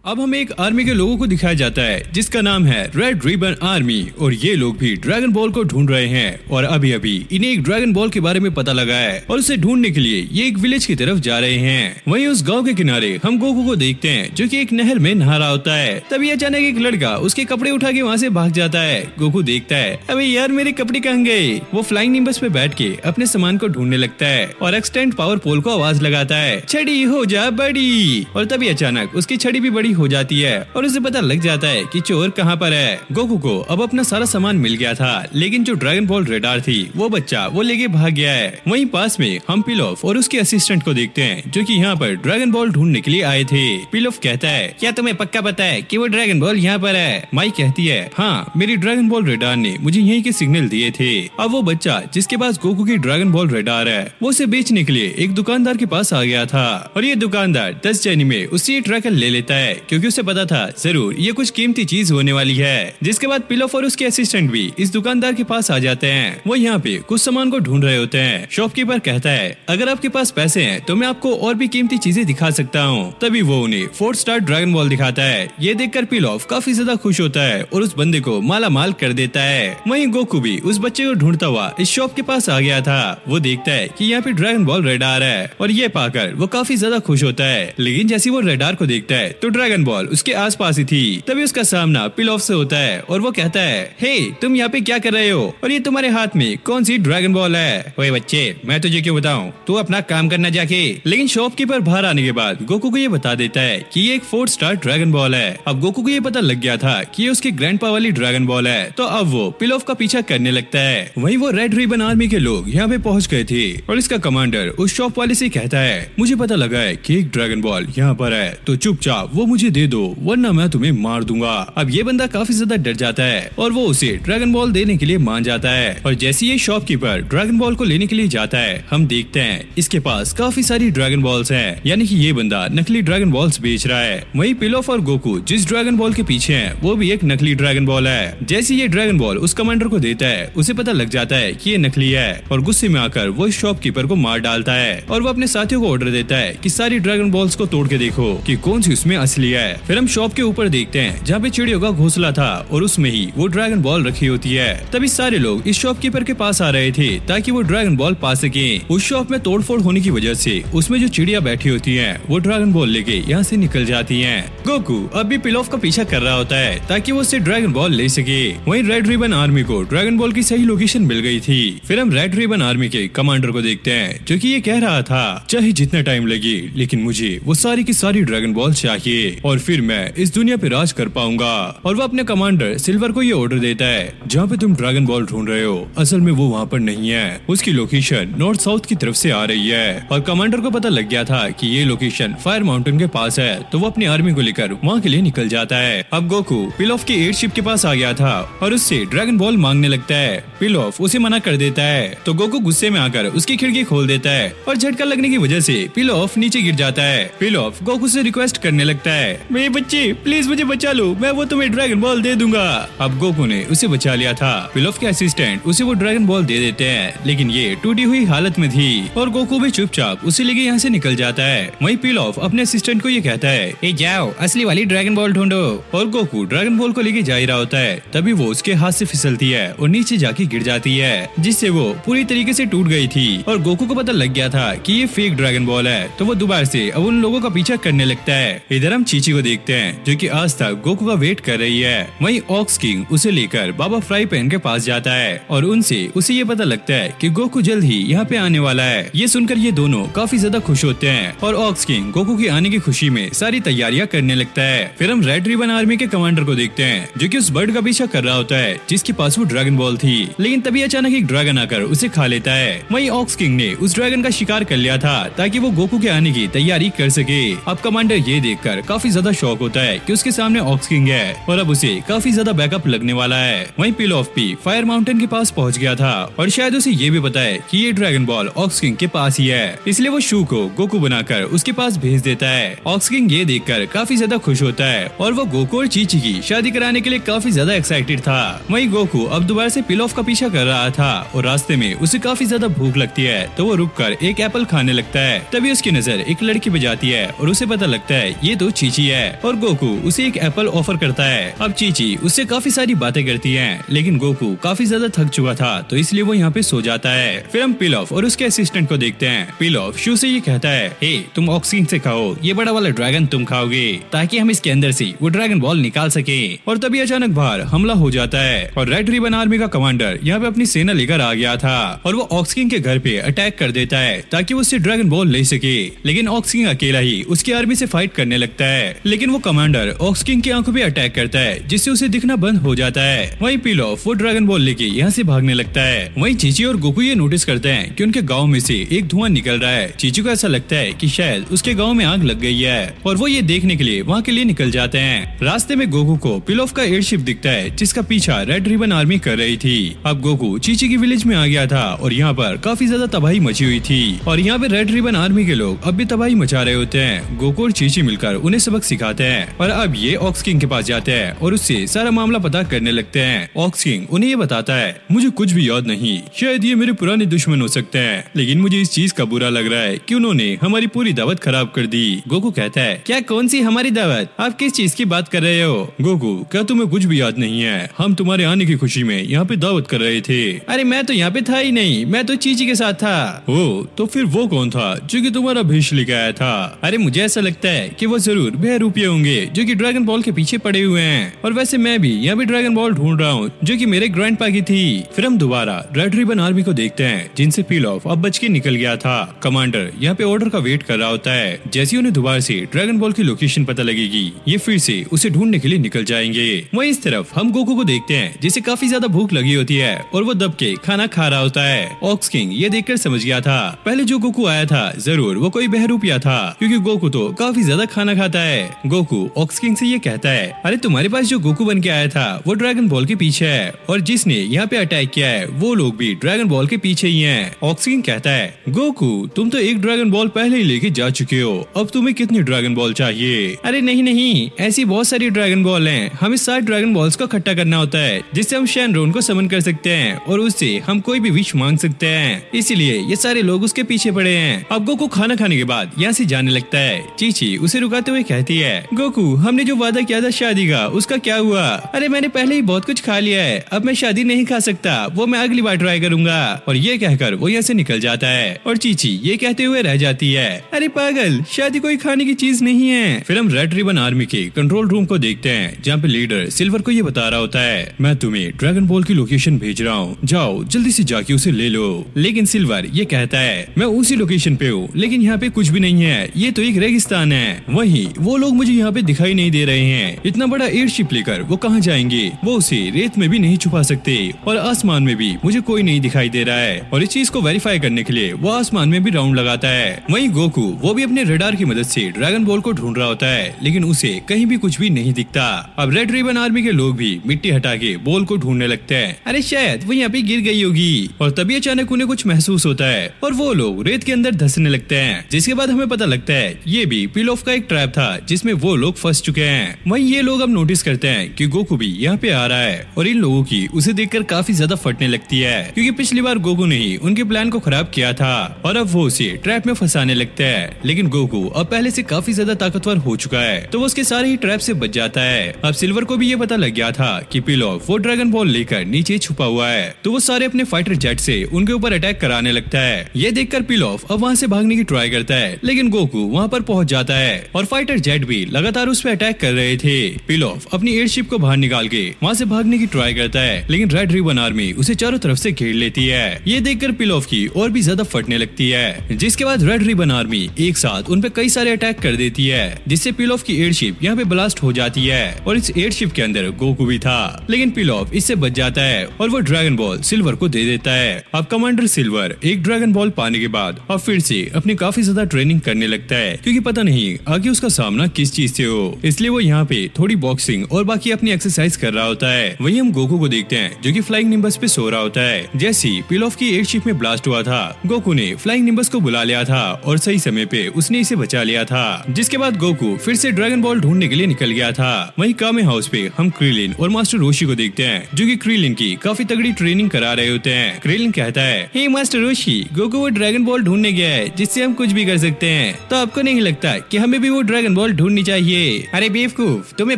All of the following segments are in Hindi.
अब हमें एक आर्मी के लोगों को दिखाया जाता है जिसका नाम है रेड रिबन आर्मी और ये लोग भी ड्रैगन बॉल को ढूंढ रहे हैं और अभी अभी इन्हें एक ड्रैगन बॉल के बारे में पता लगा है और उसे ढूंढने के लिए ये एक विलेज की तरफ जा रहे हैं। वहीं उस गांव के किनारे हम गोकू को देखते हैं जो कि एक नहर में नहा रहा होता है। तभी अचानक एक लड़का उसके कपड़े उठा के वहाँ से भाग जाता है। गोकू देखता है अबे यार मेरे कपड़े कहाँ गए। वो फ्लाइंग निम्बस पे बैठ के अपने सामान को ढूंढने लगता है और एक्सटेंड पावर पोल को आवाज लगाता है छड़ी हो जा बड़ी। और तभी अचानक उसकी छड़ी भी बड़ी हो जाती है और उसे पता लग जाता है कि चोर कहाँ पर है। गोकू को अब अपना सारा सामान मिल गया था लेकिन जो ड्रैगन बॉल रेडार थी वो बच्चा वो लेके भाग गया है। वहीं पास में हम पिलोफ और उसके असिस्टेंट को देखते हैं जो कि यहाँ पर ड्रैगन बॉल ढूंढने के लिए आए थे। पिलोफ कहता है क्या तुम्हें पक्का पता है कि वो ड्रैगन बॉल यहाँ पर है। माई कहती है हाँ मेरी ड्रैगन बॉल रेडार ने मुझे यहीं के सिग्नल दिए थे। अब वो बच्चा जिसके पास गोकू की ड्रैगन बॉल रेडार है वो उसे बेचने के लिए एक दुकानदार के पास आ गया था और ये दुकानदार 10 चैनी में उससे ये ट्रैकर ले लेता है क्योंकि उसे पता था जरूर ये कुछ कीमती चीज होने वाली है। जिसके बाद पिलोफ और उसके असिस्टेंट भी इस दुकानदार के पास आ जाते हैं। वो यहाँ पे कुछ सामान को ढूंढ रहे होते हैं। शॉपकीपर कहता है अगर आपके पास पैसे हैं तो मैं आपको और भी कीमती चीजें दिखा सकता हूँ। तभी वो उन्हें 4 स्टार ड्रैगन बॉल दिखाता है। ये देखकर पिलोफ काफी ज्यादा खुश होता है और उस बंदे को माला माल कर देता है। वहीं गोकू भी उस बच्चे को ढूंढता हुआ इस शॉप के पास आ गया था। वो देखता है कि यहाँ पे ड्रैगन बॉल रेडार है और ये पाकर वो काफी ज्यादा खुश होता है। लेकिन जैसे वो रेडार को देखता है तो ड्रैगन बॉल उसके आसपास ही थी। तभी उसका सामना पिलोफ से होता है और वो कहता है हे तुम यहाँ पे क्या कर रहे हो और ये तुम्हारे हाथ में कौन सी ड्रैगन बॉल है। ओए बच्चे मैं तुझे क्यों बताऊं, तू अपना काम करना जाके। लेकिन शॉपकीपर बाहर आने के बाद गोकू को ये बता देता है कि ये एक 4 स्टार ड्रैगन बॉल है। अब गोकू को ये पता लग गया था कि ये उसके ग्रैंडपा वाली ड्रैगन बॉल है तो अब वो पिलोफ का पीछा करने लगता है। वहीं वो रेड रिबन आर्मी के लोग यहाँ पे पहुँच गए थे और इसका कमांडर उस शॉप वाले से कहता है मुझे पता लगा है कि एक ड्रैगन बॉल यहाँ पर है तो चुपचाप वो मुझे दे दो वरना मैं तुम्हें मार दूंगा। अब ये बंदा काफी ज्यादा डर जाता है और वो उसे ड्रैगन बॉल देने के लिए मान जाता है। और जैसे ये शॉपकीपर ड्रैगन बॉल को लेने के लिए जाता है हम देखते हैं इसके पास काफी सारी ड्रैगन बॉल्स हैं, यानी कि ये बंदा नकली ड्रैगन बॉल्स बेच रहा है। वहीं पिलोफ और गोकू जिस ड्रैगन बॉल के पीछे हैं वो भी एक नकली ड्रैगन बॉल है। जैसे ये ड्रैगन बॉल उस कमांडर को देता है उसे पता लग जाता है कि ये नकली है और गुस्से में आकर वो इस शॉपकीपर को मार डालता है और वो अपने साथियों को ऑर्डर देता है कि सारी ड्रैगन बॉल्स को तोड़ के देखो कि कौन सी उसमें असली है। फिर हम शॉप के ऊपर देखते हैं जहाँ पे चिड़ियों का घोंसला था और उसमें ही वो ड्रैगन बॉल रखी होती है। तभी सारे लोग इस शॉपकीपर के पास आ रहे थे ताकि वो ड्रैगन बॉल पा सके। उस शॉप में तोड़फोड़ होने की वजह से उसमें जो चिड़िया बैठी होती हैं वो ड्रैगन बॉल लेके यहाँ से निकल जाती हैं। गोकू अब भी पिलोफ का पीछा कर रहा होता है ताकि वो उससे ड्रैगन बॉल ले सके। वहीं रेड रिबन आर्मी को ड्रैगन बॉल की सही लोकेशन मिल गई थी। फिर हम रेड रिबन आर्मी के कमांडर को देखते हैं जो कि ये कह रहा था चाहे जितना टाइम लगे लेकिन मुझे वो सारी की सारी ड्रैगन बॉल चाहिए और फिर मैं इस दुनिया पे राज कर पाऊंगा। और वो अपने कमांडर सिल्वर को ये ऑर्डर देता है जहाँ पे तुम ड्रैगन बॉल ढूंढ रहे हो असल में वो वहाँ पर नहीं है, उसकी लोकेशन नॉर्थ साउथ की तरफ से आ रही है। और कमांडर को पता लग गया था कि ये लोकेशन फायर माउंटेन के पास है तो वो अपनी आर्मी को लेकर वहाँ के लिए निकल जाता है। अब गोकू पिलोफ के एयरशिप के पास आ गया था और उससे ड्रैगन बॉल मांगने लगता है। पिलोफ उसे मना कर देता है तो गोकू गुस्से में आकर उसकी खिड़की खोल देता है और झटका लगने की वजह से पिलोफ नीचे गिर जाता है। पिलोफ गोकू से रिक्वेस्ट करने लगता है मेरे बच्चे प्लीज मुझे बचा लो, मैं वो तुम्हें ड्रैगन बॉल दे दूंगा। अब गोकू ने उसे बचा लिया था। पिलोफ के असिस्टेंट उसे वो ड्रैगन बॉल दे देते हैं लेकिन ये टूटी हुई हालत में थी और गोकू भी चुपचाप उसे लेके यहाँ से निकल जाता है। वहीं पिलोफ अपने असिस्टेंट को ये कहता है ए जाओ असली वाली ड्रैगन बॉल ढूंढो और गोकू ड्रैगन बॉल को लेके जा ही रहा होता है तभी वो उसके हाथ से फिसलती है और नीचे जाके गिर जाती है जिससे वो पूरी तरीके से टूट गई थी। और गोकू को पता लग गया था कि ये फेक ड्रैगन बॉल है तो वो दोबारा से अब उन लोगों का पीछा करने लगता है। इधर हम चीची को देखते हैं जो कि आज तक गोकू का वेट कर रही है। वहीं ऑक्स किंग उसे लेकर बाबा फ्राई पैन के पास जाता है और उनसे उसे ये पता लगता है कि गोकू जल्द ही यहाँ पे आने वाला है। ये सुनकर ये दोनों काफी ज्यादा खुश होते हैं और ऑक्स किंग गोकू के आने की खुशी में सारी तैयारियां करने लगता है। फिर हम रेड रिबन आर्मी के कमांडर को देखते हैं जो कि उस बर्ड का पीछा कर रहा होता है जिसके पास वो ड्रैगन बॉल थी लेकिन तभी अचानक एक ड्रैगन आकर उसे खा लेता है। वहीं ऑक्स किंग ने उस ड्रैगन का शिकार कर लिया था ताकि वो गोकू के आने की तैयारी कर सके। अब कमांडर ये देखकर काफी ज्यादा शॉक होता है कि उसके सामने ऑक्स किंग है और अब उसे काफी ज्यादा बैकअप लगने वाला है। वहीं पिलोफ भी फायर माउंटेन के पास पहुंच गया था और शायद उसे ये भी पता है कि ये ड्रैगन बॉल ऑक्स किंग के पास ही है इसलिए वो शू को गोकू बनाकर उसके पास भेज देता है। ऑक्स किंग ये देखकर काफी ज्यादा खुश होता है और वो गोकू और चीची की शादी कराने के लिए काफी ज्यादा एक्साइटेड था। वहीं गोकू अब दोबारा से पिलोफ का पीछा कर रहा था और रास्ते में उसे काफी ज्यादा भूख लगती है तो वो रुककर एक एप्पल खाने लगता है। तभी उसकी नजर एक लड़की पे जाती है और उसे पता लगता है ये तो चीची चीची है और गोकू उसे एक एप्पल ऑफर करता है। अब चीची उससे काफी सारी बातें करती है, लेकिन गोकू काफी ज्यादा थक चुका था तो इसलिए वो यहाँ पे सो जाता है। फिर हम पिलॉफ और उसके असिस्टेंट को देखते हैं। पिलॉफ शू से ये कहता है, हे तुम ऑक्सीजन से खाओ, ये बड़ा वाला ड्रैगन तुम खाओगे ताकि हम इसके अंदर से वो ड्रैगन बॉल निकाल सके। और तभी अचानक बाहर हमला हो जाता है और रेड रिबन आर्मी का कमांडर यहाँ पे अपनी सेना लेकर आ गया था और वो ऑक्सीजन के घर पे अटैक कर देता है ताकि वो उससे ड्रैगन बॉल ले सके। लेकिन ऑक्सीजन अकेला ही उसकी आर्मी से फाइट करने लगता है, लेकिन वो कमांडर ऑक्सीजन की आंखों पे अटैक करता है जिससे उसे दिखना बंद हो जाता है। वहीं पिलॉफ वो ड्रैगन बॉल लेके यहाँ से भागने लगता है। वहीं चीची और गोकू ये नोटिस करते हैं कि उनके गाँव में से एक धुआं निकल रहा है। चीची को ऐसा लगता है कि शायद उसके गाँव में आग लग गई है और वो ये देखने के लिए वहाँ के लिए निकल जाते हैं। रास्ते में गोकू को पिलॉफ का एयरशिप दिखता है जिसका पीछा रेड रिबन आर्मी कर रही थी। अब गोकू चीची की विलेज में आ गया था और यहाँ पर काफी ज्यादा तबाही मची हुई थी और यहाँ पे रेड रिबन आर्मी के लोग अब भी तबाही मचा रहे होते हैं। गोकू और चीची मिलकर उन्हें सबक सिखाते हैं और अब ये ऑक्स किंग के पास जाते हैं और उससे सारा मामला पता करने लगते हैं। ऑक्स किंग उन्हें ये बताता है, मुझे कुछ भी याद नहीं, शायद ये मेरे पुराने दुश्मन हो सकते हैं, लेकिन मुझे इस चीज का बुरा लग रहा है कि उन्होंने हमारी पूरी दावत खराब कर दी। गोकू कहता है, क्या कौन सी हमारी दावत? आप किस चीज की बात कर रहे हो? गोकू, क्या तुम्हें कुछ भी याद नहीं है? हम तुम्हारे आने की खुशी में यहाँ पे दावत कर रहे थे। अरे मैं तो यहाँ पे था ही नहीं, मैं तो चीची के साथ था। ओ, तो फिर वो कौन था जो कि तुम्हारा भेष लेके आया था? अरे मुझे ऐसा लगता है कि वो जरूर बहरूपिये होंगे जो कि ड्रैगन बॉल के पीछे पड़े हुए हैं और वैसे मैं भी यहाँ पे ड्रैगन बॉल ढूंढ रहा हूँ जो कि मेरे ग्रैंडपा की थी। फिर हम दोबारा रेड रिबन आर्मी को देखते हैं जिनसे पिलॉफ अब बच के निकल गया था। कमांडर यहाँ पे ऑर्डर का वेट कर रहा होता है। जैसे उन्हें दोबारा से ड्रैगन बॉल की लोकेशन पता लगेगी ये फिर से उसे ढूंढने के लिए निकल जाएंगे। वहीं इस तरफ हम गोकू को देखते हैं जिसे काफी ज्यादा भूख लगी होती है और वो दब के खाना खा रहा होता है। ऑक्स किंग ये देखकर समझ गया था पहले जो गोकू आया था जरूर वो कोई बहरूपिया था क्योंकि गोकू तो काफी ज्यादा खाना खाता है। गोकू ऑक्स किंग से ये कहता है, अरे तुम्हारे पास जो गोकू बन के आया था वो ड्रैगन बॉल के पीछे है और जिसने यहाँ पे अटैक किया है वो लोग भी ड्रैगन बॉल के पीछे ही हैं। ऑक्स किंग कहता है, गोकू तुम तो एक ड्रैगन बॉल पहले ही लेके जा चुके हो, अब तुम्हें कितनी ड्रैगन बॉल चाहिए? अरे नहीं नहीं, ऐसी बहुत सारी ड्रैगन बॉल हैं, हमें 60 ड्रैगन बॉल्स को इकट्ठा करना होता है जिससे हम शैनरोन को समन कर सकते हैं और उससे हम कोई भी विश मांग सकते हैं, इसीलिए ये सारे लोग उसके पीछे पड़े हैं। अब गोकू खाना खाने के बाद यहाँ से जाने लगता है। चीची उसे रुकाते हुए कहती है, गोकू हमने जो वादा किया था शादी का उसका क्या हुआ? अरे मैंने पहले ही बहुत कुछ खा लिया है, अब मैं शादी नहीं खा सकता, वो मैं अगली बार ट्राई करूंगा। और ये कहकर वो यहाँ से निकल जाता है और चीची ये कहते हुए रह जाती है, अरे पागल, शादी कोई खाने की चीज नहीं है। फिर हम रेड रिबन आर्मी के कंट्रोल रूम को देखते हैं जहाँ पे लीडर सिल्वर को ये बता रहा होता है, मैं तुम्हें ड्रैगन बॉल की लोकेशन भेज रहा हूँ, जाओ जल्दी से जाके उसे ले लो। लेकिन सिल्वर ये कहता है, मैं उसी लोकेशन पे हूँ लेकिन यहाँ पे कुछ भी नहीं है, ये तो एक रेगिस्तान है। वहीं वो लोग मुझे यहाँ पे दिखाई नहीं दे रहे हैं, इतना बड़ा एयरशिप लेकर वो कहाँ जाएंगे? वो उसे रेत में भी नहीं छुपा सकते और आसमान में भी मुझे कोई नहीं दिखाई दे रहा है। और इस चीज को वेरीफाई करने के लिए वो आसमान में भी राउंड लगाता है। वहीं गोकू वो भी अपने रडार की मदद से ड्रैगन बॉल को ढूंढ रहा होता है लेकिन उसे कहीं भी कुछ भी नहीं दिखता। अब रेड रिबन आर्मी के लोग भी मिट्टी हटा के बॉल को ढूंढने लगते हैं, अरे शायद वो यहाँ पे गिर गई होगी। और तभी अचानक उन्हें कुछ महसूस होता है और वो लोग रेत के अंदर धंसने लगते हैं, जिसके बाद हमें पता लगता है ये भी पिलॉफ का एक ट्रैप था जिसमें वो लोग फंस चुके हैं। वहीं ये लोग अब नोटिस करते हैं कि गोकू भी यहाँ पे आ रहा है और इन लोगों की उसे देखकर काफी ज्यादा फटने लगती है क्योंकि पिछली बार गोकू ने ही उनके प्लान को खराब किया था और अब वो उसे ट्रैप में फंसाने लगते हैं। लेकिन गोकू अब पहले से काफी ज्यादा ताकतवर हो चुका है तो वो उसके सारे ही ट्रैप से बच जाता है। अब सिल्वर को भी ये पता लग गया था कि पिलॉफ वो ड्रैगन बॉल लेकर नीचे छुपा हुआ है तो वो सारे अपने फाइटर जेट से उनके ऊपर अटैक कराने लगता है। ये देखकर पिलॉफ अब वहाँ से भागने की ट्राई करता है लेकिन गोकू वहाँ पर पहुँच जाता है और फाइटर जेट भी लगातार उस पर अटैक कर रहे थे। पिलॉफ अपनी एयरशिप को बाहर निकाल के वहाँ से भागने की ट्राई करता है लेकिन रेड रिबन आर्मी उसे चारों तरफ से घेर लेती है। ये देखकर पिलॉफ की और भी ज्यादा फटने लगती है, जिसके बाद रेड रिबन आर्मी एक साथ उन पे कई सारे अटैक कर देती है जिससे पिलॉफ की एयरशिप यहाँ पे ब्लास्ट हो जाती है और इस एयरशिप के अंदर गोकू भी था लेकिन पिलॉफ इससे बच जाता है और वो ड्रैगन बॉल सिल्वर को दे देता है। अब कमांडर सिल्वर एक ड्रैगन बॉल पाने के बाद अब फिर से अपनी काफी ज्यादा ट्रेनिंग करने लगता है क्योंकि पता नहीं आगे उसका सामना किस चीज से हो, इसलिए वो यहाँ पे थोड़ी बॉक्सिंग और बाकी अपनी एक्सरसाइज कर रहा होता है। वहीं हम गोकू को देखते हैं जो कि फ्लाइंग निम्बस पे सो रहा होता है। जैसे पिलॉफ की एयरशिप में ब्लास्ट हुआ था गोकू ने फ्लाइंग निम्बस को बुला लिया था और सही समय पे उसने इसे बचा लिया था, जिसके बाद गोकू फिर से ड्रैगन बॉल ढूंढने के लिए निकल गया था। वहीं कामे हाउस पे हम क्रिलिन और मास्टर रोशी को देखते हैं जो कि क्रिलिन की काफी तगड़ी ट्रेनिंग करा रहे होते हैं। क्रिलिन कहता है, हे मास्टर रोशी, गोकू वो ड्रैगन बॉल ढूंढने गया है जिससे हम कुछ भी कर सकते हैं, तो आपको नहीं लगता कि हमें भी वो ड्रैगन बॉल ढूंढनी चाहिए। अरे बेवकूफ, तुम्हें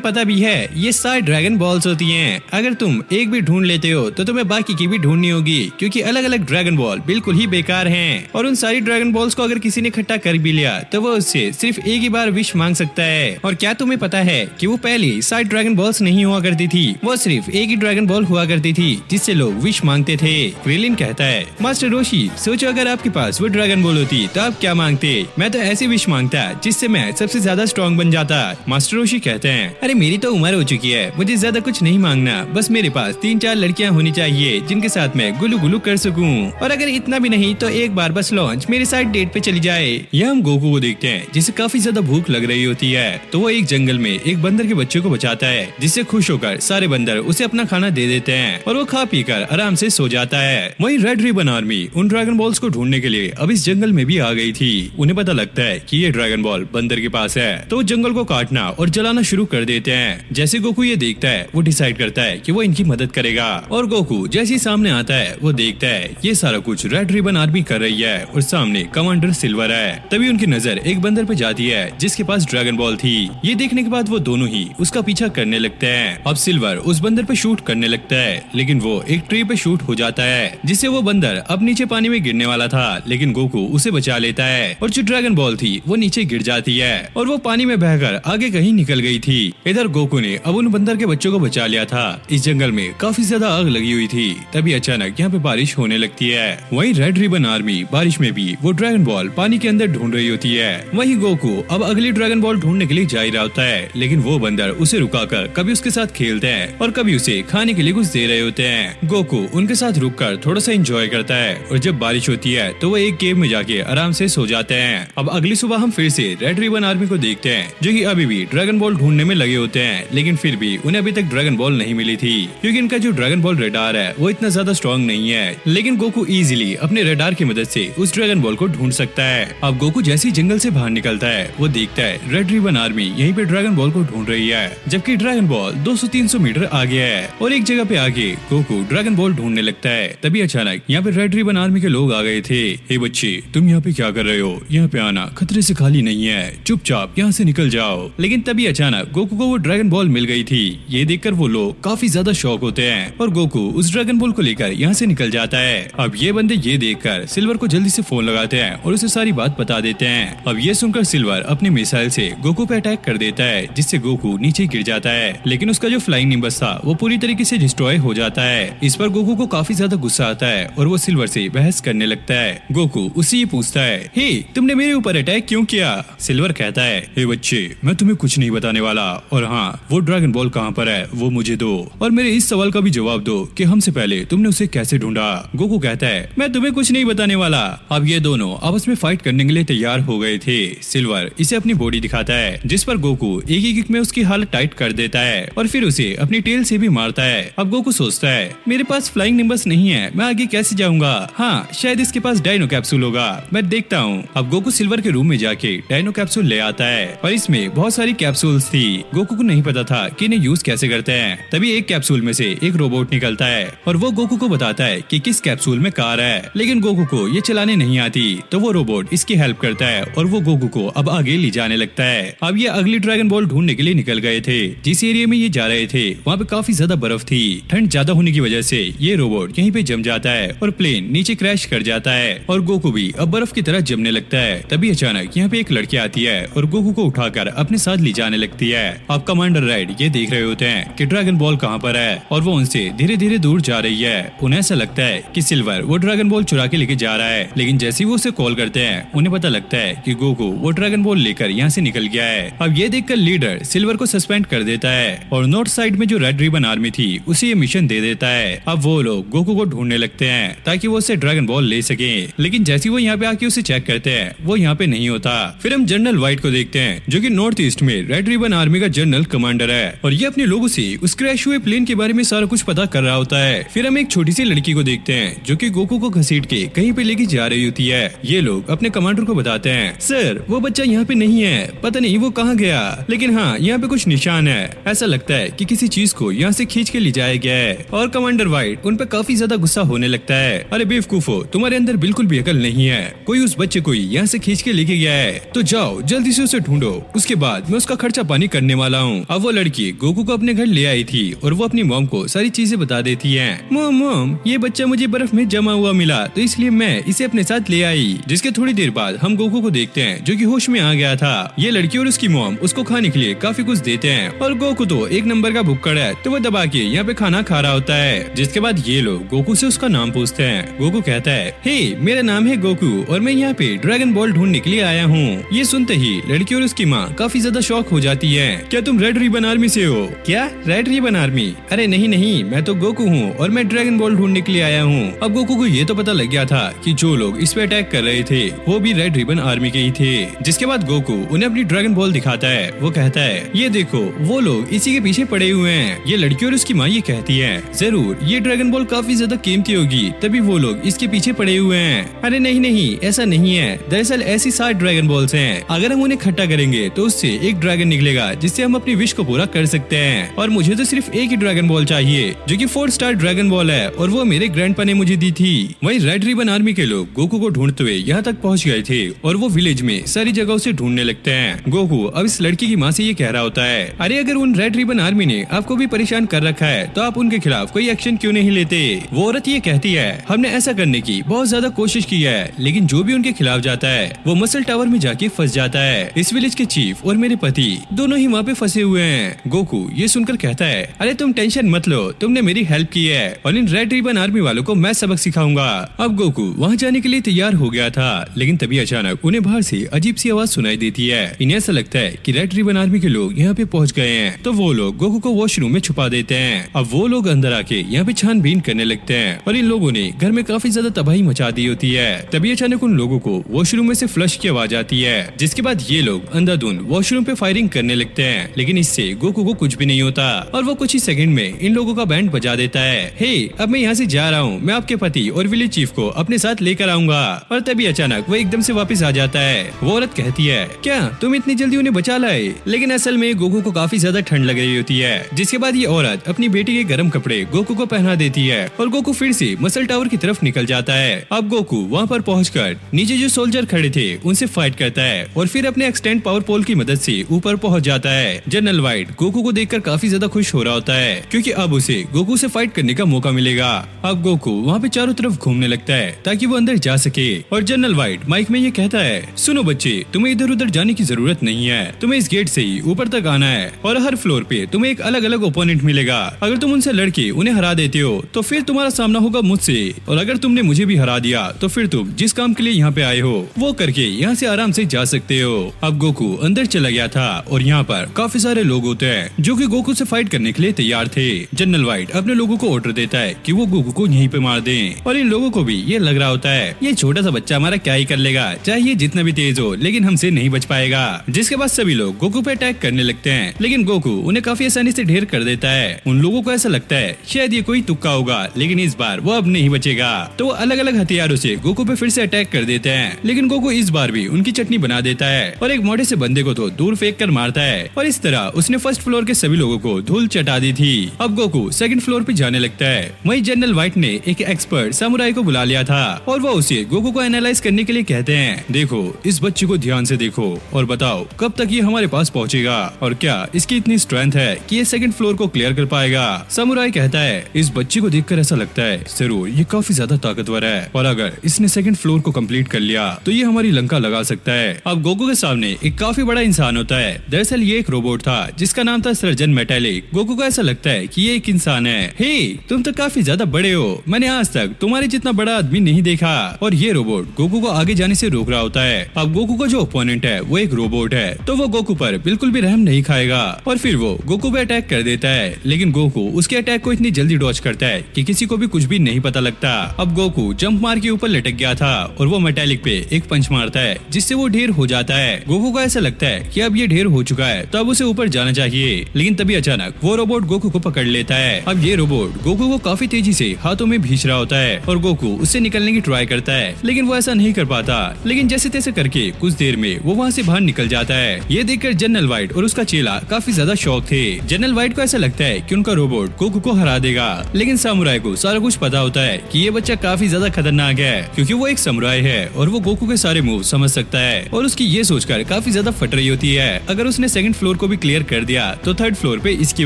पता भी है ये 60 ड्रैगन बॉल्स होती हैं। अगर तुम एक भी ढूंढ लेते हो तो तुम्हें बाकी की भी ढूंढनी होगी, क्योंकि अलग अलग ड्रैगन बॉल बिल्कुल ही बेकार हैं। और उन सारी ड्रैगन बॉल्स को अगर किसी ने इकट्ठा कर भी लिया तो वो उससे सिर्फ एक ही बार विश मांग सकता है। और क्या तुम्हें पता है कि वो पहले 60 ड्रैगन बॉल्स नहीं हुआ करती थी, वो सिर्फ एक ही ड्रैगन बॉल हुआ करती थी जिससे लोग विश मांगते थे। क्रिलिन कहता है, मास्टर रोशी, सोचो अगर आपके पास वो ड्रैगन बॉल होती तो आप क्या मांगते? मैं तो ऐसी विश मांगता जिससे मैं सबसे ज्यादा स्ट्रॉन्ग बन जाता। मास्टर रोशी कहते हैं, अरे मेरी तो उम्र हो चुकी है, मुझे ज्यादा कुछ नहीं मांगना, बस मेरे पास 3-4 लड़कियां होनी चाहिए जिनके साथ मैं गुलू गुलू कर सकूं। और अगर इतना भी नहीं तो एक बार बस लॉन्च मेरे साथ डेट पे चली जाए। यह हम गोकू को देखते हैं जिसे काफी ज्यादा भूख लग रही होती है, तो वो एक जंगल में एक बंदर के बच्चे को बचाता है, जिससे खुश होकर सारे बंदर उसे अपना खाना दे देते हैं और वो खा पी कर आराम से सो जाता है। वहीं रेड रिबन आर्मी उन ड्रैगन बॉल्स को ढूंढने के लिए अब इस जंगल में भी आ गई थी। उन्हें पता लगता है कि ये ड्रैगन बॉल बंदर के पास है, तो वो जंगल को काटना और जलाना शुरू कर देते हैं। जैसे गोकू ये देखता है, वो डिसाइड करता है कि वो इनकी मदद करेगा। और गोकू जैसे ही सामने आता है, वो देखता है ये सारा कुछ रेड रिबन आर्मी कर रही है और सामने कमांडर सिल्वर है। तभी उनकी नजर एक बंदर पे जाती है जिसके पास ड्रैगन बॉल थी। ये देखने के बाद वो दोनों ही उसका पीछा करने लगते हैं। अब सिल्वर उस बंदर पे शूट करने लगता है, लेकिन वो एक ट्री पे शूट हो जाता है, जिससे वो बंदर अब नीचे पानी में गिरने वाला था, लेकिन गोकू उसे बचा लेता है और जो ड्रैगन बॉल थी वो नीचे गिर जाती है और वो पानी में बहकर आगे कहीं निकल गई थी। इधर गोकू ने अब उन बंदर के बच्चों को बचा लिया था। इस जंगल में काफी ज्यादा आग लगी हुई थी। तभी अचानक यहाँ पे बारिश होने लगती है। वहीं रेड रिबन आर्मी बारिश में भी वो ड्रैगन बॉल पानी के अंदर ढूंढ रही होती है। वहीं गोकू अब अगली ड्रैगन बॉल ढूंढने के लिए जा ही रहा होता है, लेकिन वो बंदर उसे रुकाकर कभी उसके साथ खेलते हैं और कभी उसे खाने के लिए कुछ दे रहे होते हैं। गोकू उनके साथ रुककर थोड़ा सा एंजॉय करता है और जब बारिश होती है तो वो एक केव में जाके आराम से सो जाते हैं। अब अगली सुबह हम फिर से रेड रिबन आर्मी को देखते हैं, जो कि अभी भी ड्रैगन बॉल ढूंढने में लगे होते हैं, लेकिन फिर भी उन्हें अभी तक ड्रैगन बॉल नहीं मिली थी, क्योंकि इनका जो ड्रैगन बॉल रेडार है वो इतना ज्यादा स्ट्रॉन्ग नहीं है। लेकिन गोकू इजीली अपने रेडार की मदद से उस ड्रैगन बॉल को ढूंढ सकता है। अब गोकू जैसे ही जंगल से बाहर निकलता है, वो देखता है रेड रिबन आर्मी यहीं पे ड्रैगन बॉल को ढूंढ रही है, जबकि ड्रैगन बॉल 200-300 मीटर आगे है। और एक जगह पे आगे गोकू ड्रैगन बॉल ढूंढने लगता है। तभी अचानक यहाँ पे रेड रिबन आर्मी के लोग आ गए थे। हे बच्चे, तुम यहाँ पे क्या कर रहे हो? यहाँ पे आना खतरे से खाली नहीं है, चुपचाप यहाँ से निकल जाओ। लेकिन तभी अचानक गोकू को वो ड्रैगन बॉल मिल गई थी। ये देखकर वो लोग काफी ज्यादा शॉक होते हैं और गोकू उस ड्रैगन बॉल को लेकर यहाँ से निकल जाता है। अब ये बंदे ये देखकर सिल्वर को जल्दी से फोन लगाते हैं और उसे सारी बात बता देते हैं। अब ये सुनकर सिल्वर अपनी मिसाइल से गोकू पे अटैक कर देता है, जिससे गोकू नीचे गिर जाता है, लेकिन उसका जो फ्लाइंग निम्बस था वो पूरी तरीके से डिस्ट्रॉय हो जाता है। इस पर गोकू को काफी ज्यादा गुस्सा आता है और वो सिल्वर से बहस करने लगता है। गोकू उससे ये पूछता है, हे तुमने मेरे ऊपर अटैक क्यों किया? सिल्वर कहता है, हे बच्चे, मैं तुम्हें कुछ नहीं बताने वाला, और हाँ, वो ड्रैगन बॉल कहाँ पर है वो मुझे दो, और मेरे इस सवाल का भी जवाब दो कि हमसे पहले तुमने उसे कैसे ढूंढा। गोकू कहता है, मैं तुम्हें कुछ नहीं बताने वाला। अब ये दोनों आपस में फाइट करने के लिए तैयार हो गए थे। सिल्वर इसे अपनी बॉडी दिखाता है, जिस पर गोकू एक ही किक में उसकी हालत टाइट कर देता है और फिर उसे अपनी टेल से भी मारता है। अब गोकू सोचता है, मेरे पास फ्लाइंग निम्बस नहीं है, मैं आगे कैसे जाऊंगा? हाँ, शायद इसके पास डायनो कैप्सूल होगा, मैं देखता हूँ। अब गोकू सिल्वर के रूम में जाके डायनो कैप्सूल ले आता है और इसमें बहुत सारी कैप्सूल्स थी। गोकू को नहीं पता था कि इन्हें यूज कैसे करते हैं। तभी एक कैप्सूल में से एक रोबोट निकलता है और वो गोकू को बताता है कि किस कैप्सूल में कार है, लेकिन गोकू को ये चलाने नहीं आती, तो वो रोबोट इसकी हेल्प करता है और वो गोकू को अब आगे ले जाने लगता है। अब ये अगली ड्रैगन बॉल ढूंढने के लिए निकल गए थे। जिस एरिया में ये जा रहे थे वहाँ पे काफी ज्यादा बर्फ थी। ठंड ज्यादा होने की वजह से ये रोबोट यहीं पे जम जाता है और प्लेन नीचे क्रैश कर जाता है और गोकू भी अब बर्फ की तरह जमने लगता है। तभी अचानक यहाँ पे एक लड़की आती है और गोकू को उठाकर अपने साथ ले जाने लगती है। अब कमांडर रेड ये देख रहे होते हैं कि ड्रैगन बॉल कहाँ पर है और वो उनसे धीरे धीरे दूर जा रही है। उन्हें ऐसा लगता है कि सिल्वर वो ड्रैगन बॉल चुरा के लेके जा रहा है, लेकिन जैसे ही वो उसे कॉल करते हैं उन्हें पता लगता है कि गोकू वो ड्रैगन बॉल लेकर यहाँ से निकल गया है। अब ये देखकर लीडर सिल्वर को सस्पेंड कर देता है और नॉर्थ साइड में जो रेड रिबन आर्मी थी उसे ये मिशन दे देता है। अब वो लोग गोकू को ढूंढने लगते हैं ताकि वो उससे ड्रैगन बॉल ले सके, लेकिन जैसे वो यहाँ पे आके उसे चेक करते हैं वो यहाँ पे नहीं होता। फिर हम जनरल व्हाइट को देखते हैं जो कि नॉर्थ ईस्ट में रेड रिबन आर्मी का जनरल कमांडर है और ये अपने लोगों से उस क्रैश हुए प्लेन के बारे में सारा कुछ पता कर रहा होता है। फिर हम एक छोटी सी लड़की को देखते हैं जो कि गोकू को घसीट के कहीं पे लेके जा रही होती है। ये लोग अपने कमांडर को बताते हैं, सर वो बच्चा यहाँ पे नहीं है, पता नहीं वो कहाँ गया, लेकिन हाँ यहाँ पे कुछ निशान है, ऐसा लगता है कि किसी चीज को यहाँ से खींच के ले जाया गया है। और कमांडर व्हाइट उन पे काफी ज्यादा गुस्सा होने लगता है, अरे बेवकूफो, तुम्हारे अंदर बिल्कुल भी अकल नहीं है, कोई उस बच्चे को यहाँ से खींच के लेके गया है, तो जाओ जल्दी से उसे ढूंढो, उसके बाद मैं उसका खर्चा पानी करने वाला हूँ। अब वो लड़की गोकू को अपने घर ले आई थी और वो अपनी मॉम को सारी चीजें बता देती है। मॉम ये बच्चा मुझे बर्फ में जमा हुआ मिला तो इसलिए मैं इसे अपने साथ ले आई। जिसके थोड़ी देर बाद हम गोकू को देखते हैं जो कि होश में आ गया था। ये लड़की और उसकी मॉम उसको खाने के लिए काफी कुछ देते हैं और गोकू तो एक नंबर का भुक्कड़ है तो वो दबा के यहाँ पे खाना खा रहा होता है। जिसके बाद ये लोग गोकू से उसका नाम पूछते हैं। गोकू कहता है, हे मेरा नाम है गोकू और मैं यहाँ पे ड्रैगन बॉल ढूंढने के लिए आया हूँ। ये सुनते ही लड़की और उसकी माँ काफी ज्यादा शॉक हो जाती है। क्या तुम रेड रिबन आर्मी से हो? क्या रेड रिबन आर्मी? अरे नहीं मैं तो गोकू हूँ और मैं ड्रैगन बॉल ढूंढने के लिए आया हूँ। अब गोकू को ये तो पता लग गया था कि जो लोग इस पे अटैक कर रहे थे वो भी रेड रिबन आर्मी के ही थे। जिसके बाद गोकू उन्हें अपनी ड्रैगन बॉल दिखाता है। वो कहता है, ये देखो वो लोग इसी के पीछे पड़े हुए हैं। ये लड़की और उसकी माँ ये कहती है, जरूर ये ड्रैगन बॉल काफी ज्यादा कीमती होगी तभी वो लोग इसके पीछे पड़े हुए हैं। अरे नहीं ऐसा नहीं है, दरअसल ऐसी 7 ड्रैगन बॉल्स हैं। अगर हम उन्हें इकट्ठा करेंगे तो उससे एक ड्रैगन निकलेगा जिससे हम अपनी विश को पूरा कर सकते हैं। और मुझे तो सिर्फ एक ही ड्रैगन बॉल चाहिए जो कि 4 स्टार ड्रैगन बॉल है और वो मेरे ग्रैंडपा ने मुझे दी थी। वहीं रेड रिबन आर्मी के लोग गोकू को ढूंढते हुए यहाँ तक पहुँच गए थे और वो विलेज में सारी जगहों से ढूंढने लगते हैं। गोकू अब इस लड़की की माँ से ये कह रहा होता है, अरे अगर उन रेड रिबन आर्मी ने आपको भी परेशान कर रखा है तो आप उनके खिलाफ कोई एक्शन क्यों नहीं लेते? वो औरत ये कहती है, हमने ऐसा करने की बहुत ज्यादा कोशिश की है लेकिन जो भी उनके खिलाफ जाता है वो मसल टावर में जाके फंस जाता है। इस विलेज के चीफ और मेरे पति दोनों ही वहाँ पे फंसे हुए हैं। गोकू ये सुनकर कहता है, अरे तुम टेंशन मत लो, तुमने मेरी हेल्प की है और इन रेड रिबन आर्मी वालों को मैं सबक सिखाऊंगा। अब गोकू वहाँ जाने के लिए तैयार हो गया था लेकिन तभी अचानक उन्हें बाहर से अजीब सी आवाज सुनाई देती है। इन्हें ऐसा लगता है कि रेड रिबन आर्मी के लोग यहाँ पे पहुँच गए हैं तो वो लोग गोकू को वॉशरूम में छुपा देते हैं। अब वो लोग अंदर आके यहाँ पे छानबीन करने लगते हैं और इन लोगों ने घर में काफी ज्यादा तबाही मचा दी होती है। तभी अचानक उन लोगों को वॉशरूम में से फ्लश की आवाज आती है। जिसके बाद ये लोग अंधाधुंध वॉशरूम पे फायरिंग करने लगते हैं लेकिन इससे गोकू को कुछ भी नहीं होता और वो कुछ ही सेकंड में इन लोगों का बैंड बजा देता है। हे अब मैं यहाँ से जा रहा हूँ, मैं आपके पति और विलेज चीफ को अपने साथ लेकर आऊंगा। और तभी अचानक वो एकदम से वापस आ जाता है। वो औरत कहती है, क्या तुम इतनी जल्दी उन्हें बचा लाए? लेकिन असल में गोकू को काफी ज्यादा ठंड लग रही होती है। जिसके बाद ये औरत अपनी बेटी के गर्म कपड़े गोकू को पहना देती है और गोकू फिर से मसल टावर की तरफ निकल जाता है। अब गोकू वहाँ पर पहुंचकर नीचे जो सोल्जर खड़े थे उनसे फाइट करता है और फिर अपने एक्सटेंड पावर पोल की मदद से ऊपर पहुंच जाता है। जनरल वाइट गोकू को देखकर काफी ज्यादा खुश हो रहा होता है क्योंकि अब उसे गोकू से फाइट करने का मौका मिलेगा। अब गोकू वहाँ पे चारों तरफ घूमने लगता है ताकि वो अंदर जा सके और जनरल वाइट माइक में ये कहता है, सुनो बच्चे, तुम्हें इधर उधर जाने की जरूरत नहीं है, तुम्हें इस गेट से ही ऊपर तक आना है और हर फ्लोर पे तुम्हें एक अलग अलग ओपोनेंट मिलेगा। अगर तुम उनसे लड़के उन्हें हरा देते हो तो फिर तुम्हारा सामना होगा मुझसे और अगर तुमने मुझे भी हरा दिया तो फिर तुम जिस काम के लिए यहाँ पे आए हो वो करके यहाँ से आराम से जा सकते हो। अब गोकू अंदर चला गया था और यहाँ पर काफी सारे लोग होते हैं जो कि गोकू से फाइट करने के लिए तैयार थे। जनरल वाइट अपने लोगों को ऑर्डर देता है कि वो गोकू को यहीं पे मार दें और इन लोगों को भी ये लग रहा होता है ये छोटा सा बच्चा हमारा क्या ही कर लेगा, चाहे ये जितना भी तेज हो लेकिन हमसे नहीं बच पाएगा। जिसके बाद सभी लोग गोकू पे अटैक करने लगते हैं लेकिन गोकू उन्हें काफी आसानी से ढेर कर देता है। उन लोगों को ऐसा लगता है शायद ये कोई तुक्का होगा लेकिन इस बार वो अब नहीं बचेगा तो वो अलग अलग हथियारों से गोकू पे फिर से अटैक कर देते हैं लेकिन गोकू इस बार भी उनकी चटनी बना देता है और एक मोटे से बंदे को तो दूर फेंक कर मारता है और इस तरह उसने फर्स्ट फ्लोर के सभी लोगों को धूल चटा दी थी। अब गोकू सेकंड फ्लोर पे जाने लगता है। वहीं जनरल वाइट ने एक एक्सपर्ट सामुराई को बुला लिया था और वो उसे गोकू को एनालाइज करने के लिए कहते हैं, देखो इस बच्चे को ध्यान से देखो और बताओ कब तक ये हमारे पास पहुँचेगा और क्या इसकी इतनी स्ट्रेंथ है कि ये सेकंड फ्लोर को क्लियर कर पाएगा। सामुराई कहता है, इस बच्चे को देखकर ऐसा लगता है जरूर ये काफी ज्यादा ताकतवर है और अगर इसने सेकंड फ्लोर को कंप्लीट कर लिया तो ये हमारी लंका लगा सकता है। अब गोकू के सामने एक काफी बड़ा इंसान होता है। दरअसल ये एक रोबोट था जिसका नाम था सर्जन मेटालिक। गोकू को ऐसा लगता है कि ये एक इंसान है। हे तुम तो काफी ज्यादा बड़े हो, मैंने आज तक तुम्हारे जितना बड़ा आदमी नहीं देखा। और ये रोबोट गोकू को आगे जाने से रोक रहा होता है। अब गोकू का जो ओपोनेंट है वो एक रोबोट है तो वो गोकू पर बिल्कुल भी रहम नहीं खाएगा और फिर वो गोकू पे अटैक कर देता है लेकिन गोकू उसके अटैक को इतनी जल्दी डॉज करता है कि किसी को भी कुछ भी नहीं पता लगता। अब गोकू जंप मार के ऊपर लटक गया था और वो मेटालिक पे एक पंच मारता है जिससे वो ढेर हो जाता है। गोकू को ऐसा लगता है कि अब ये ढेर हो चुका है तो अब उसे ऊपर जाना चाहिए लेकिन तभी अचानक वो रोबोट गोकू को पकड़ लेता है। अब ये रोबोट गोकू को काफी तेजी से हाथों में भींच रहा होता है और गोकू उससे निकलने की ट्राई करता है लेकिन वो ऐसा नहीं कर पाता लेकिन जैसे तैसे करके कुछ देर में वो वहाँ से बाहर निकल जाता है। ये देखकर जनरल वाइट और उसका चेला काफी ज्यादा शॉक थे। जनरल वाइट को ऐसा लगता है कि उनका रोबोट गोकू को हरा देगा लेकिन सामुराई को सारा कुछ पता होता है कि ये बच्चा काफी ज्यादा खतरनाक है क्योंकि वो एक समुराई है और वो गोकू के सारे मूव समझ सकता है और उसकी ये सोचकर काफी ज्यादा फट रही होती है। अगर उसने सेकंड फ्लोर को भी क्लियर कर दिया तो थर्ड फ्लोर पे इसकी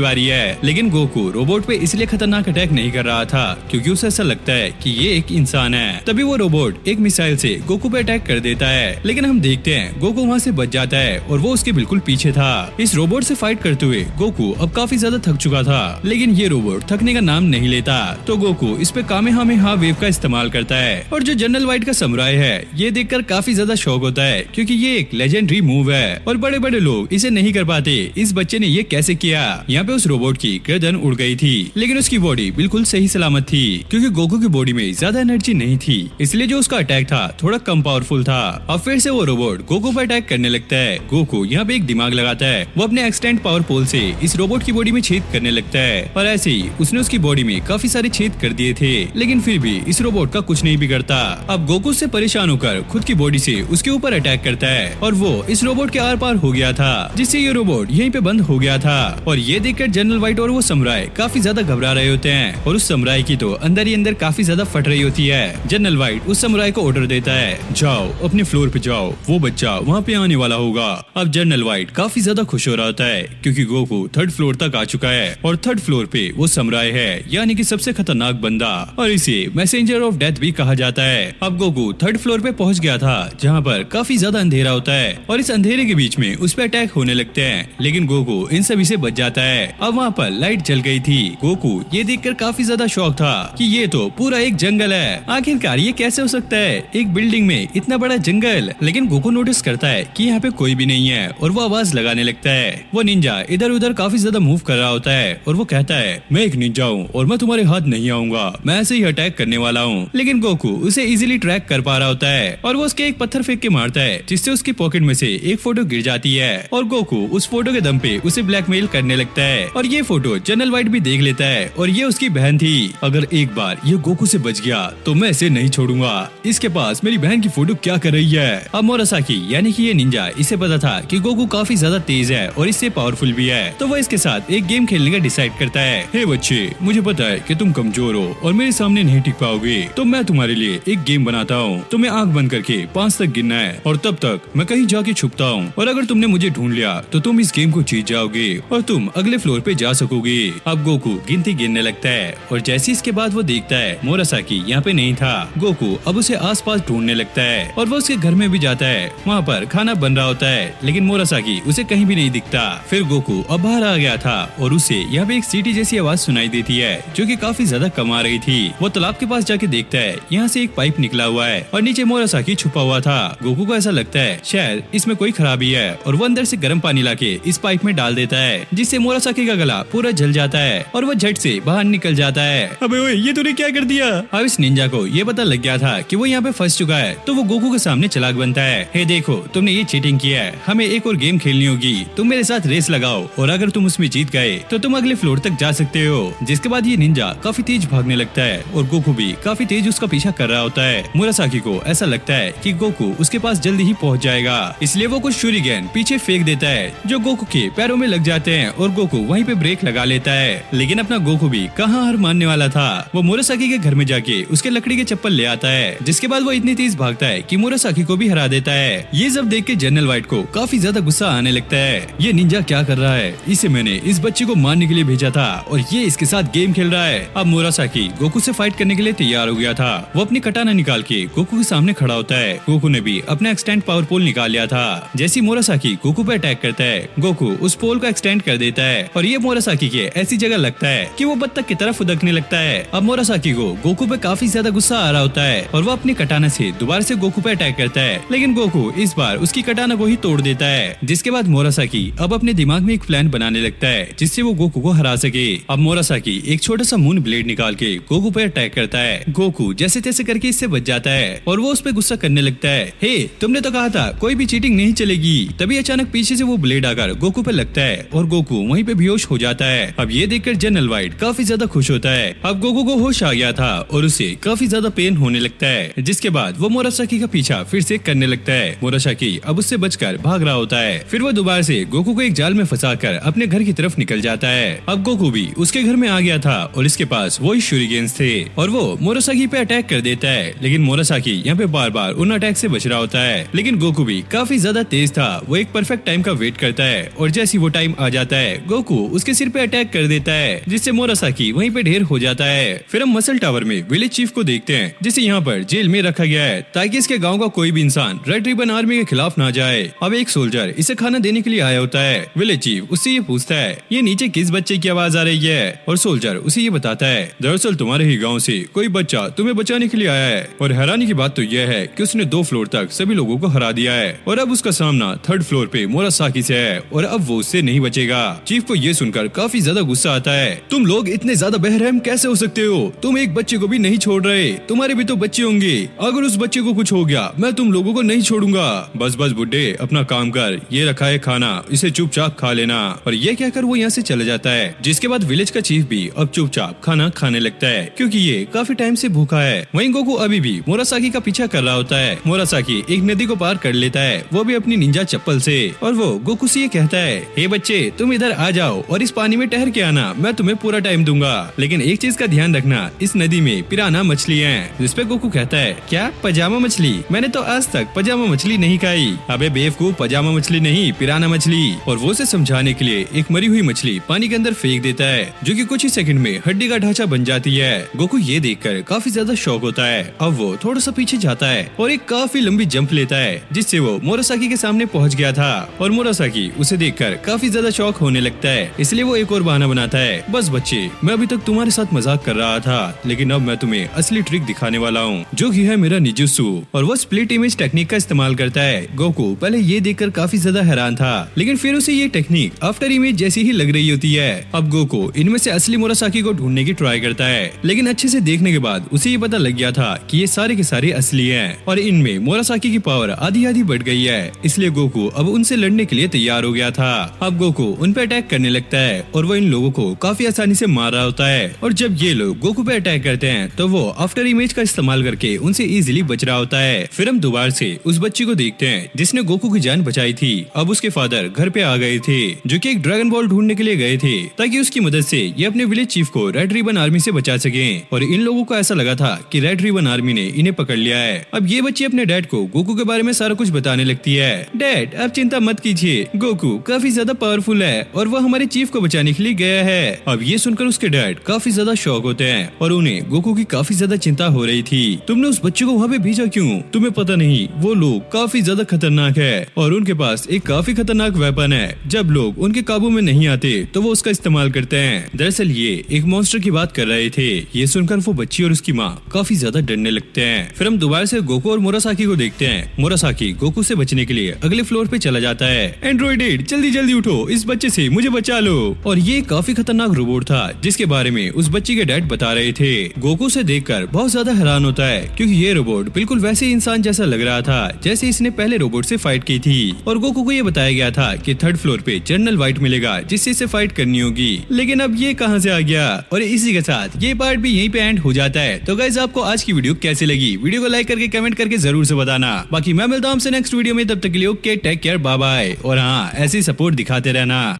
बारी है। लेकिन गोकू रोबोट पे इसलिए खतरनाक अटैक नहीं कर रहा था क्योंकि उसे ऐसा लगता है कि ये एक इंसान है। तभी वो रोबोट एक मिसाइल से गोकू पे अटैक कर देता है, लेकिन हम देखते हैं गोकू वहाँ से बच जाता है और वो उसके बिल्कुल पीछे था। इस रोबोट से फाइट करते हुए गोकू अब काफी ज्यादा थक चुका था, लेकिन ये रोबोट थकने का नाम नहीं लेता। तो गोकू इस पे कामेहामेहा वेव का इस्तेमाल करता है और जो जनरल वाइट का समुराई है ये देखकर काफी ज्यादा शौक होता है क्योंकि ये एक लेजेंडरी मूव है और बड़े बड़े लोग इसे नहीं कर पाते। इस बच्चे ने ये कैसे किया? यहाँ पे उस रोबोट की गर्दन उड़ गई थी, लेकिन उसकी बॉडी बिल्कुल सही सलामत थी क्योंकि गोकू की बॉडी में ज्यादा एनर्जी नहीं थी, इसलिए जो उसका अटैक था थोड़ा कम पावरफुल था। अब फिर से वो रोबोट गोकू पर अटैक करने लगता है। गोकू यहाँ पे एक दिमाग लगाता है, वो अपने एक्सटेंड पावर पोल से इस रोबोट की बॉडी में छेद करने लगता है और ऐसे ही उसने उसकी बॉडी में काफी सारे छेद कर दिए थे, लेकिन फिर भी इस रोबोट का कुछ नहीं बिगड़ता। अब गोकू से परेशान होकर खुद की बॉडी से उसके ऊपर अटैक करता है और वो इस रोबोट के आर पार हो गया था, जिससे ये रोबोट यहीं पे बंद हो गया था। और ये देखकर जनरल व्हाइट और वो समुराई काफी ज्यादा घबरा रहे होते हैं और उस समुराई की तो अंदर ही अंदर काफी ज्यादा फट रही होती है। जनरल व्हाइट उस समुराई को ऑर्डर देता है, जाओ अपने फ्लोर पे जाओ, वो बच्चा वहाँ पे आने वाला होगा। अब जनरल व्हाइट काफी ज्यादा खुश हो रहा होता है क्योंकि गोकू थर्ड फ्लोर तक आ चुका है और थर्ड फ्लोर पे वो समुराई है, यानी कि सबसे खतरनाक बंदा, और इसे मैसेंजर ऑफ डेथ भी कहा जाता है। अब गोकू थर्ड फ्लोर पे पहुंच गया था जहाँ पर काफी ज्यादा अंधेरा होता है और इस अंधेरे के बीच में उस पे अटैक होने लगते हैं, लेकिन गोकू इन सभी से बच जाता है। अब वहाँ पर लाइट जल गई थी। गोकू ये देखकर काफी ज्यादा शौक था कि ये तो पूरा एक जंगल है, आखिरकार ये कैसे हो सकता है, एक बिल्डिंग में इतना बड़ा जंगल। लेकिन गोकू नोटिस करता है कि यहाँ पे कोई भी नहीं है और वो आवाज लगाने लगता है। वो निंजा इधर उधर काफी ज्यादा मूव कर रहा होता है और वो कहता है, मैं एक निंजा हूँ और मैं तुम्हारे हाथ नहीं आऊंगा, मैं ऐसे ही अटैक करने वाला हूँ। लेकिन गोकू उसे इजीली ट्रैक कर पा रहा होता है और वो उसके एक पत्थर फेंक के मारता है, जिससे उसकी पॉकेट में से एक फोटो गिर जाती है और गोकू उस फोटो के दम पे उसे ब्लैकमेल करने लगता है और ये फोटो जनरल व्हाइट भी देख लेता है और ये उसकी बहन थी। अगर एक बार ये गोकू से बच गया तो मैं इसे नहीं छोड़ूंगा, इसके पास मेरी बहन की फोटो क्या कर रही है। अब मोरासाकी यानी कि ये निंजा, इसे पता था कि गोकू काफी ज्यादा तेज है और इससे पावरफुल भी है, तो वो इसके साथ एक गेम खेलने का डिसाइड करता है। हे बच्चे, मुझे पता है कि तुम कमजोर हो और मेरे सामने नहीं टिक पाओगे, तो मैं तुम्हारे लिए एक गेम बनाता हूँ। तुम्हें आंख बंद करके 5 तक गिनना है और तब तक मैं कहीं जाके छुपता हूँ और अगर तुमने मुझे ढूंढ लिया तो तुम इस गेम को जीत जाओगे और तुम अगले फ्लोर पे जा सकोगे। अब गोकू गिनती गिनने लगता है और जैसे इसके बाद वो देखता है मोरासाकी यहाँ पे नहीं था। गोकू अब उसे आसपास ढूंढने लगता है और वो उसके घर में भी जाता है, वहाँ पर खाना बन रहा होता है, लेकिन मोरासाकी उसे कहीं भी नहीं दिखता। फिर गोकू अब बाहर आ गया था और उसे यहाँ पे एक सीटी जैसी आवाज सुनाई देती है जो कि काफी ज्यादा कम आ रही थी। वो तालाब के पास जाके देखता है, यहाँ से एक पाइप निकला हुआ है और नीचे मोरासाकी छुपा हुआ था। गोकू को ऐसा लगता है शायद इसमें कोई खराबी है और वो अंदर से गर्म पानी लाके इस पाइप में डाल देता है, जिससे मोरासाकी का गला पूरा जल जाता है और वो झट से बाहर निकल जाता है। अबे ओए, ये तूने क्या कर दिया? अब इस निंजा को ये पता लग गया था कि वो यहाँ पे फंस चुका है, तो वो गोकू के सामने चालाक बनता है। हे देखो, तुमने ये चीटिंग किया है, हमें एक और गेम खेलनी होगी, तुम मेरे साथ रेस लगाओ और अगर तुम उसमें जीत गए तो तुम अगले फ्लोर तक जा सकते हो। जिसके बाद ये निंजा काफी तेज भागने लगता है और गोकू भी काफी तेज उसका पीछा कर रहा होता है। मोरासाकी को ऐसा लगता है कि गोकू उसके पास जल्दी ही पहुंच जाएगा, इसलिए वो कुछ शूरिगेन पीछे फेंक देता है जो गोकू के पैरों में लग जाते हैं और गोकू वहीं पे ब्रेक लगा लेता है। लेकिन अपना गोकू भी कहाँ हार मानने वाला था। वो मोरासाकी के घर में जाके उसके लकड़ी के चप्पल ले आता है, जिसके बाद वो इतनी तेज भागता है कि मोरासाकी को भी हरा देता है। ये सब देख के जनरल व्हाइट को काफी ज्यादा गुस्सा आने लगता है। ये निंजा क्या कर रहा है? इसे मैंने इस बच्चे को मारने के लिए भेजा था और ये इसके साथ गेम खेल रहा है। अब मोरासाकी गोकू से फाइट करने के लिए तैयार हो गया था। वो अपनी कटाना निकाल के गोकू के सामने खड़ा होता है। गोकू ने भी अपना एक्सटेंड पावर पोल निकाल लिया था। जैसे मोरासाकी गोकू पे अटैक करता है, गोकू उस पोल को एक्सटेंड कर देता है और ये मोरासाकी के ऐसी जगह लगता है कि वो बत्तख की तरफ उदकने लगता है। अब मोरासाकी को गोकू पे काफी ज्यादा गुस्सा आ रहा होता है और वो अपनी कटाना से दोबारा से गोकू पे अटैक करता है, लेकिन गोकू इस बार उसकी कटाना को ही तोड़ देता है। जिसके बाद मोरासाकी अब अपने दिमाग में एक प्लान बनाने लगता है जिससे वो गोकू को हरा सके। अब मोरासाकी एक छोटा सा मून ब्लेड निकाल के गोकू पे अटैक करता है। गोकू जैसे तैसे करके इससे बच जाता है और वो उस पे गुस्सा करने लगता है, हे तुमने तो कहा था कोई भी चीटिंग नहीं चलेगी। तभी अचानक पीछे से वो ब्लेड आकर गोकू पे लगता है और गोकू वहीं पे बेहोश हो जाता है। अब ये देखकर जनरल व्हाइट काफी ज्यादा खुश होता है। अब गोकू को होश आ गया था और उसे काफी ज्यादा पेन होने लगता है, जिसके बाद वो मोरासाकी का पीछा फिर से करने लगता है। मोरासाकी अब उससे बचकर भाग रहा होता है। फिर वो दोबारा से गोकू को एक जाल में फंसाकर अपने घर की तरफ निकल जाता है। अब गोकू भी उसके घर में आ गया था और इसके पास वही शूरिगेन्स थे और वो मोरासाकी पे अटैक कर देता है, लेकिन मोरासाकी यहाँ पे बार बार उन अटैक से बच रहा होता है। लेकिन गोकू भी काफी ज्यादा तेज था। वो एक परफेक्ट टाइम का वेट करता है और जैसे वो टाइम आ जाता है गोकू उसके सिर पे अटैक कर देता है, जिससे मोरासाकी वहीं पे ढेर हो जाता है। फिर हम मसल टावर में विलेज चीफ को देखते हैं, जिसे यहाँ पर जेल में रखा गया है ताकि इसके गाँव का कोई भी इंसान रेड रिबन आर्मी के खिलाफ ना जाए। अब एक सोल्जर इसे खाना देने के लिए आया होता है। विलेज चीफ उससे ये पूछता है ये नीचे किस बच्चे की आवाज आ रही है, और सोल्जर उसे ये बताता है दरअसल तुम्हारे ही गाँव से कोई बच्चा तुम्हें बचाने के लिए आया है। और हैरानी की बात तो यह है कि उसने 2 फ्लोर तक सभी लोगों को हरा दिया है और अब उसका सामना 3rd फ्लोर पे मोरासाकी से है और अब वो उससे नहीं बचेगा। चीफ को ये सुनकर काफी ज्यादा गुस्सा आता है। तुम लोग इतने ज्यादा बहरहम कैसे हो सकते हो? तुम एक बच्चे को भी नहीं छोड़ रहे, तुम्हारे भी तो बच्चे होंगे। अगर उस बच्चे को कुछ हो गया मैं तुम लोगों को नहीं छोड़ूंगा। बस बस बुड्ढे अपना काम कर, ये रखा है खाना, इसे चुपचाप खा लेना। और ये कहकर वो यहाँ से चला जाता है, जिसके बाद विलेज का चीफ भी अब चुपचाप खाना खाने लगता है क्योंकि ये काफी टाइम से भूखा है। वहीं गोकू अभी भी मोरासाकी का पीछा कर रहा होता है। मोरासाकी एक नदी को पार कर लेता है, वो भी अपनी निंजा चप्पल से, और वो गोकू से ये कहता है हे बच्चे तुम इधर आ जाओ और इस पानी में ठहर के आना, मैं तुम्हें पूरा टाइम दूंगा। लेकिन एक चीज का ध्यान रखना, इस नदी में पिराना मछली है। जिसपे गोकू कहता है क्या पजामा मछली? मैंने तो आज तक पजामा मछली नहीं खाई। अबे बेवकूफ, पजामा मछली नहीं पिराना मछली। और वो उसे समझाने के लिए एक मरी हुई मछली पानी के अंदर फेंक देता है, जो कि कुछ ही सेकंड में हड्डी का ढांचा बन जाती है। गोकू ये देखकर काफी ज्यादा शौक होता है। अब वो थोड़ा सा पीछे जाता है और एक काफी लंबी जंप लेता है, जिससे वो मोरासाकी के सामने पहुंच गया था। और मोरासाकी उसे देखकर काफी ज्यादा शौक होने लगता है, इसलिए वो एक और बहाना बनाता है। बस बच्चे, मैं अभी तक तुम्हारे साथ मजाक कर रहा था, लेकिन अब मैं तुम्हें असली ट्रिक दिखाने वाला हूँ, जो कि है मेरा निजुत्सु। और वो स्प्लिट इमेज टेक्निक का इस्तेमाल करता है। गोकू पहले ये देखकर काफी ज्यादा हैरान था, लेकिन फिर उसे ये टेक्निक आफ्टर इमेज जैसी ही लग रही होती है। अब गोकू इनमें से असली मोरासाकी को ढूंढने की ट्राई करता है, लेकिन अच्छे से देखने के बाद उसे ये पता लग गया था कि ये सारे के सारे असली हैं और इनमें मोरासाकी की पावर आधी आधी बढ़ गई है। इसलिए गोकू अब उनसे लड़ने के लिए तैयार हो गया था। अब गोकू उन पे अटैक करने लगता है और वो इन लोगों को काफी आसानी से मार रहा होता है। और जब ये लोग गोकू पे अटैक करते हैं तो वो आफ्टर इमेज का इस्तेमाल करके उनसे इजीली बच रहा होता है। फिर हम दोबारा से उस बच्ची को देखते हैं जिसने गोकू की जान बचाई थी। अब उसके फादर घर पे आ गए थे, जो कि एक ड्रैगन बॉल ढूंढने के लिए गए थे ताकि उसकी मदद से ये अपने विलेज चीफ को रेड रिबन आर्मी से बचा सके। और इन लोगों को ऐसा लगा था कि रेड रिबन आर्मी ने इन्हें पकड़ लिया है। अब ये बच्ची अपने डैड को गोकू के बारे में सारा कुछ बताने लगती है। डैड आप चिंता मत कीजिए, गोकू काफी ज्यादा पावरफुल है और वो हमारे चीफ को बचाने के लिए गया है। अब ये सुनकर उसके डैड काफी ज्यादा शॉक होते हैं और उन्हें गोकू की काफी ज्यादा चिंता हो रही थी। तुमने उस बच्चे को वहाँ पे भेजा क्यों? तुम्हें पता नहीं वो लोग काफी ज्यादा खतरनाक है और उनके पास एक काफी खतरनाक वेपन है। जब लोग उनके काबू में नहीं आते तो वो उसका इस्तेमाल करते हैं। दरअसल ये एक मॉन्स्टर की बात कर रहे थे। ये सुनकर वो बच्ची और उसकी माँ काफी ज्यादा डरने लगते हैं। फिर हम दोबारा से गोकू और मोरासाकी को देखते हैं। मोरासाकी गोकू से बचने के लिए अगले फ्लोर पे चला जाता है। एंड्रॉइड जल्दी जल्दी उठो, इस बच्चे से मुझे बचा लो। और ये काफी खतरनाक रोबोट था जिसके बारे में उस बच्ची के डैड बता रहे थे। गोकू से देखकर बहुत ज्यादा हैरान होता है क्योंकि ये रोबोट बिल्कुल वैसे इंसान जैसा लग रहा था जैसे इसने पहले रोबोट से फाइट की थी। और गोकू को ये बताया गया था कि 3rd फ्लोर पे जनरल वाइट मिलेगा जिससे इसे फाइट करनी होगी। लेकिन अब ये कहां से आ गया? और इसी के साथ ये पार्ट भी यहीं पे एंड हो जाता है। तो गाइस आपको आज की वीडियो कैसी लगी? वीडियो को लाइक करके कमेंट करके जरूर से बताना। बाकी मैं मिलता हूं आपसे नेक्स्ट वीडियो में, तब तक के लिए okay take care bye bye. और हाँ, ऐसी सपोर्ट दिखाते रहना।